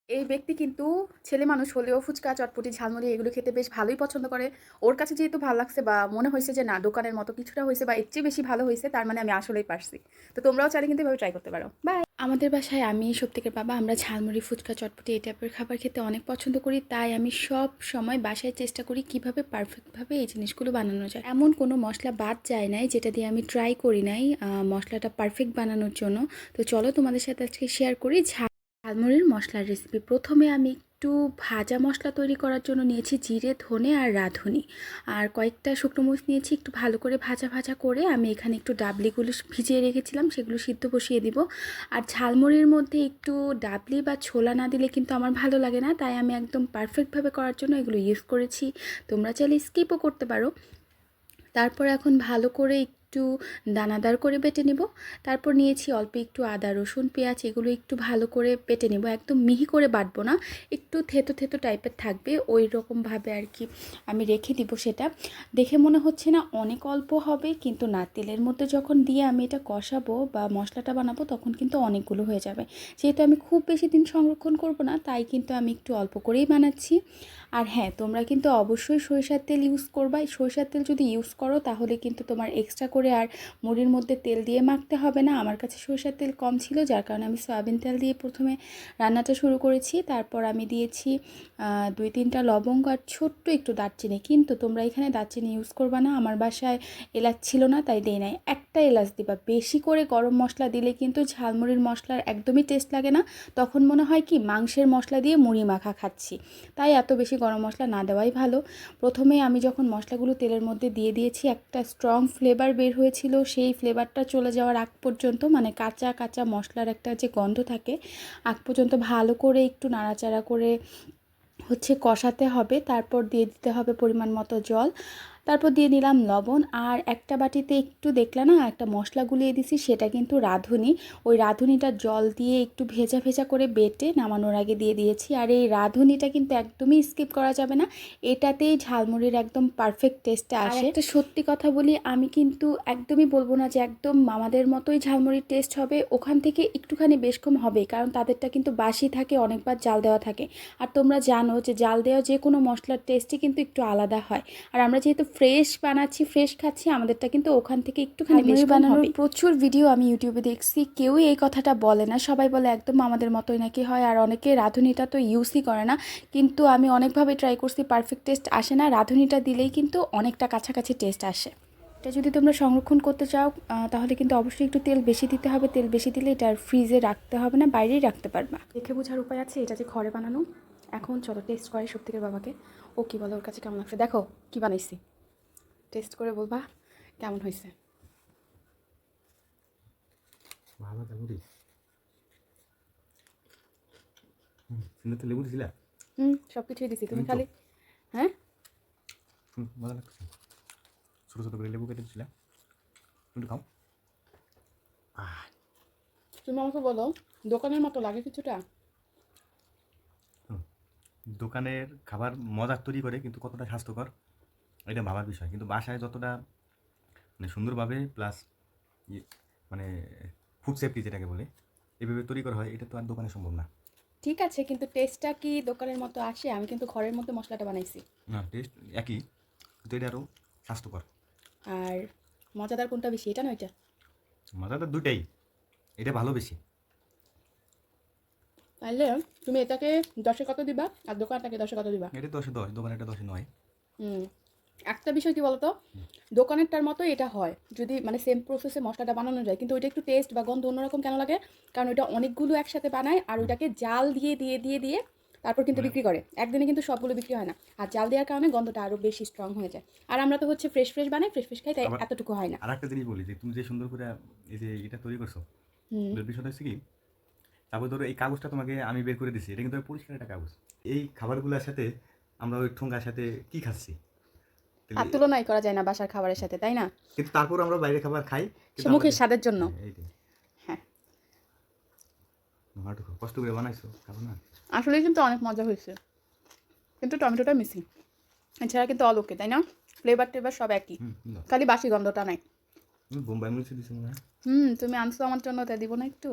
এই ব্যক্তি কিন্তু ছেলে মানুষ হলেও ফুচকা, চটপটি, ঝালমুড়ি এগুলো খেতে বেশ ভালোই পছন্দ করে। ওর কাছে যেহেতু ভাল লাগছে বা মনে হইছে যে না দোকানের মতো কিছুটা হইছে বা এর চেয়ে বেশি ভালো হইছে, তার মানে আমি আসলেই পারছি। তো তোমরাও চাইলে কিন্তু এভাবে ট্রাই করতে পারো। বাই। আমাদের বাসায় আমি, সত্যিকার বাবা আমরা ঝালমুড়ি, ফুচকা, চটপটি এই টাইপের খাবার খেতে অনেক পছন্দ করি। তাই আমি সব সময় বাসায় চেষ্টা করি কিভাবে পারফেক্টভাবে এই জিনিসগুলো বানানো যায়। এমন কোনো মসলা বাদ যায় নাই যেটা দিয়ে আমি ট্রাই করি নাই মশলাটা পারফেক্ট বানানোর জন্য। তো চলো তোমাদের সাথে আজকে শেয়ার করি ঝালমুড়ির মশলার রেসিপি। প্রথমে আমি একটু ভাজা মশলা তৈরি করার জন্য নিয়েছি জিরে, ধনে আর রাঁধুনি, আর কয়েকটা শুকনো মরিচ নিয়েছি। একটু ভালো করে ভাজা ভাজা করে আমি এখানে একটু ডাবলিগুলো ভিজিয়ে রেখেছিলাম, সেগুলো সিদ্ধ বসিয়ে দিব। আর ঝালমুড়ির মধ্যে একটু ডাবলি বা ছোলা না দিলে কিন্তু আমার ভালো লাগে না, তাই আমি একদম পারফেক্টভাবে করার জন্য এগুলো ইউজ করেছি। তোমরা চাইলে স্কিপও করতে পারো। তারপর এখন ভালো করে একটু দানাদার করে বেটে নেব। তারপর নিয়েছি অল্প একটু আদা, রসুন, পেঁয়াজ, এগুলো একটু ভালো করে বেটে নেব। একদম মিহি করে বাটবো না, একটু থেতো থেতো টাইপের থাকবে, ওই রকমভাবে আর কি আমি রেখে দিব। সেটা দেখে মনে হচ্ছে না অনেক অল্প হবে, কিন্তু না, তেলের মধ্যে যখন দিয়ে আমি এটা কষাবো বা মশলাটা বানাবো তখন কিন্তু অনেকগুলো হয়ে যাবে। যেহেতু আমি খুব বেশি দিন সংরক্ষণ করব না, তাই কিন্তু আমি একটু অল্প করেই বানাচ্ছি। আর হ্যাঁ, তোমরা কিন্তু অবশ্যই সরিষার তেল ইউজ করবা। সরিষার তেল যদি ইউজ করো তাহলে কিন্তু তোমার এক্সট্রা করে আর মুড়ির মধ্যে তেল দিয়ে মাখতে হবে না। আমার কাছে সরিষার তেল কম ছিল, যার কারণে আমি সয়াবিন তেল দিয়ে প্রথমে রান্নাটা শুরু করেছি। তারপর আমি দিয়েছি 2-3টা লবঙ্গ আর ছোট্ট একটু দারচিনি। কিন্তু তোমরা এখানে দারচিনি ইউজ করবা না, আমার বাসায় এলাচ ছিল না তাই দেই নাই। একটা এলাচ দিবা। বেশি করে গরম মশলা দিলে কিন্তু ঝালমুড়ির মশলার একদমই টেস্ট লাগে না, তখন মনে হয় কি মাংসের মশলা দিয়ে মুড়ি মাখা খাচ্ছি। তাই এত বেশি গরম মশলা না দেওয়াই ভালো। প্রথমে আমি যখন মশলাগুলো তেলের মধ্যে দিয়ে দিয়েছি, একটা স্ট্রং ফ্লেভার বের হয়েছিল। সেই ফ্লেভারটা চলে যাওয়ার আগ পর্যন্ত, মানে কাঁচা কাঁচা মশলার একটা যে গন্ধ থাকে, আগ পর্যন্ত ভালো করে একটু নাড়াচাড়া করে কষাতে হবে। তারপর দিয়ে দিতে হবে পরিমাণ মতো জল। তারপর দিয়ে দিলাম লবণ। আর একটা বাটিতে একটু দেখলে না একটা মশলা গুলিয়ে দিছি, সেটা কিন্তু রাঁধুনি। ওই রাঁধুনিটা জল দিয়ে একটু ভেজা ভেজা করে বেটে নামানোর আগে দিয়ে দিয়েছি। আর এই রাঁধুনিটা কিন্তু একদমই স্কিপ করা যাবে না, এটাতেই ঝালমুড়ির একদম পারফেক্ট টেস্টটা আসে। একটা সত্যি কথা বলি, আমি কিন্তু একদমই বলবো না যে একদম মামাদের মতোই ঝালমুড়ির টেস্ট হবে। ওখান থেকে একটুখানি বেশ কম হবে, কারণ তাদেরটা কিন্তু বাসি থাকে, অনেকবার জাল দেওয়া থাকে। আর তোমরা জানো যে জাল দেওয়া যে কোনো মশলার টেস্টই কিন্তু একটু আলাদা হয়। আর আমরা যেহেতু ফ্রেশ বানাচ্ছি, ফ্রেশ খাচ্ছি, আমাদেরটা কিন্তু ওখান থেকে একটুখানি বেশি বানানোর প্রচুর ভিডিও আমি ইউটিউবে দেখছি, কেউই এই কথাটা বলে না। সবাই বলে একদম আমাদের মতোই নাকি হয়, আর অনেকে রাঁধুনিটা তো ইউজই করে না। কিন্তু আমি অনেকভাবে ট্রাই করছি, পারফেক্ট টেস্ট আসে না। রাঁধুনিটা দিলেই কিন্তু অনেকটা কাছাকাছি টেস্ট আসে। এটা যদি তোমরা সংরক্ষণ করতে চাও তাহলে কিন্তু অবশ্যই একটু তেল বেশি দিতে হবে। তেল বেশি দিলে এটা আর ফ্রিজে রাখতে হবে না, বাইরেই রাখতে পারবা। দেখে বোঝার উপায় আছে এটা যে ঘরে বানানো। এখন চলো টেস্ট করে সত্যিকার বাবাকে, ও কী বলে, ওর কাছে কেমন লাগছে। দেখো কী বানাইছি, টেস্ট করে বলবা কেমন হয়েছে। ভালো ঝালমুড়ি। সিনেতে লেবু দিছিলা? সব কিছুই দিছি, তুমি আমি তো খালি। হ্যাঁ, মজা লাগছে। ছোটো ছোটো করে লেবু কেটে দিছিলা, তুমি খাও। তুমি আমাকে বলো দোকানের মতো লাগে কিছুটা? দোকানের খাবার মজার তৈরি করে, কিন্তু কতটা স্বাস্থ্যকর এটা ভাবার বিষয়। কিন্তু বাসায় যতটা মানে সুন্দরভাবে প্লাস মানে ফুড সেফটি যেটাকে বলে এভাবে তৈরি করা হয়, এটা তো আর দোকানে সম্ভব না। ঠিক আছে, কিন্তু টেস্টটা কি দোকানের মতো আসে? আমি কিন্তু ঘরের মধ্যে মশলাটা বানাইছি। না, টেস্ট একই, কিন্তু এটা আরও স্বাস্থ্যকর। আর মজাদার কোনটা বেশি, এটা না ওইটা? মজা তো দুইটাই, এটা ভালো বেশি। তাহলে তুমি এটাকে 10-এ কত দিবা আর দোকানটাকে 10-এ কত দিবা? এটা 10-এ 10, দোকানে এটা 10-এ 9। হুম, একটা বিষয় কি বলতো, দোকানেরটার মতোই এটা হয় যদি মানে সেম প্রসেসে মশলাটা বানানো যায়, কিন্তু ওইটা একটু টেস্ট বা গন্ধ অন্যরকম কেন লাগে? কারণ ওইটা অনেকগুলো একসাথে বানায়, আর ওইটাকে জাল দিয়ে দিয়ে দিয়ে দিয়ে তারপর কিন্তু মানে বিক্রি করে। একদিনে কিন্তু সবগুলো বিক্রি হয় না, আর জাল দেওয়ার কারণে গন্ধটা আরও বেশি স্ট্রং হয়ে যায়। আর আমরা তো ফ্রেশ ফ্রেশ বানাই, ফ্রেশ ফ্রেশ খাই, তাই আবার এতটুকু হয় না। আর একটা জিনিস বলি, যে তুমি যে সুন্দর করে এই যে এটা তৈরি করছো, হুম, বিষয়টা হচ্ছে কি, তারপর ধরো এই কাগজটা তোমাকে আমি বের করে দিছি, এটা কিন্তু পরিষ্কার একটা কাগজ। এই খাবারগুলোর সাথে আমরা ওই ঠোঙ্গার সাথে কি খাচ্ছি তাহলে, আর তুলনাই করা যায় না বাসার খাবারের সাথে, তাই না? কিন্তু তারপর আমরা বাইরে খাবার খাই, সে কিন্তু মুখের আমাদের স্বাদের জন্য। এইটাই হ্যাঁ, কষ্ট করে বানাইছো, খাবো না। আসলেই কিন্তু অনেক মজা হয়েছে, কিন্তু টমেটোটা মিসিং। এছাড়া কিন্তু অল ওকে, তাই না? ফ্লেভার টেভার সব একই, না, খালি বাসি গন্ধটা নাই। বোম্বাই মরিচ দিছো মনে হয়। তুমি আনছো আমার জন্য, তাই দিব না একটু?